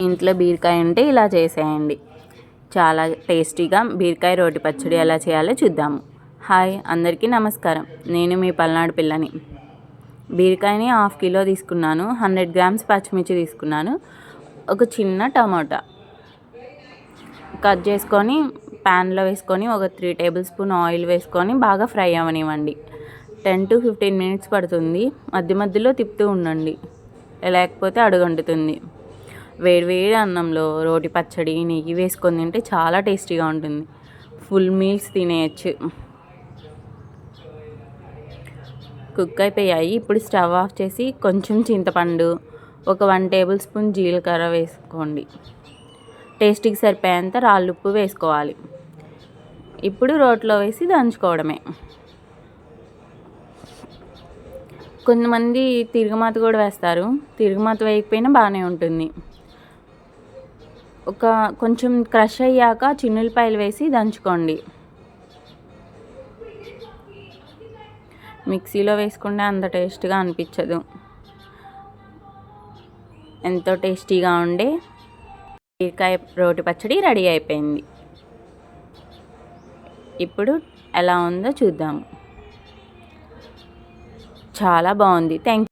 ఇంట్లో బీరకాయ ఉంటే ఇలా చేసేయండి. చాలా టేస్టీగా బీరకాయ రోటి పచ్చడి ఎలా చేయాలో చూద్దాము. హాయ్, అందరికీ నమస్కారం. నేను మీ పల్నాడు పిల్లని. బీరకాయని 1/2 కిలో తీసుకున్నాను. 100 గ్రామ్స్ పచ్చిమిర్చి తీసుకున్నాను. ఒక చిన్న టమాటా కట్ చేసుకొని ప్యాన్లో వేసుకొని ఒక 3 టేబుల్ స్పూన్ ఆయిల్ వేసుకొని బాగా ఫ్రై అవ్వనివ్వండి. 10 to 15 మినిట్స్ పడుతుంది. మధ్య మధ్యలో తిప్పుతూ ఉండండి, లేకపోతే అడుగంటుతుంది. వేడి అన్నంలో రోటి పచ్చడి నెయ్యి వేసుకొని తింటే చాలా టేస్టీగా ఉంటుంది. ఫుల్ మీల్స్ తినేయచ్చు. కుక్ అయిపోయాయి. ఇప్పుడు స్టవ్ ఆఫ్ చేసి కొంచెం చింతపండు, ఒక 1 టేబుల్ స్పూన్ జీలకర్ర వేసుకోండి. టేస్ట్కి సరిపోయేంత రాళ్ళుప్పు వేసుకోవాలి. ఇప్పుడు రోట్లో వేసి దంచుకోవడమే. కొంతమంది తిరగమాత కూడా వేస్తారు. తిరగమాత వేయకపోయినా బాగానే ఉంటుంది. కొంచెం క్రష్ అయ్యాక చిన్నులపాయలు వేసి దంచుకోండి. మిక్సీలో వేసుకుంటే అంత టేస్ట్గా అనిపించదు. ఎంతో టేస్టీగా ఉండే బీరకాయ రోటి పచ్చడి రెడీ అయిపోయింది. ఇప్పుడు ఎలా ఉందో చూద్దాము. చాలా బాగుంది. Thank you.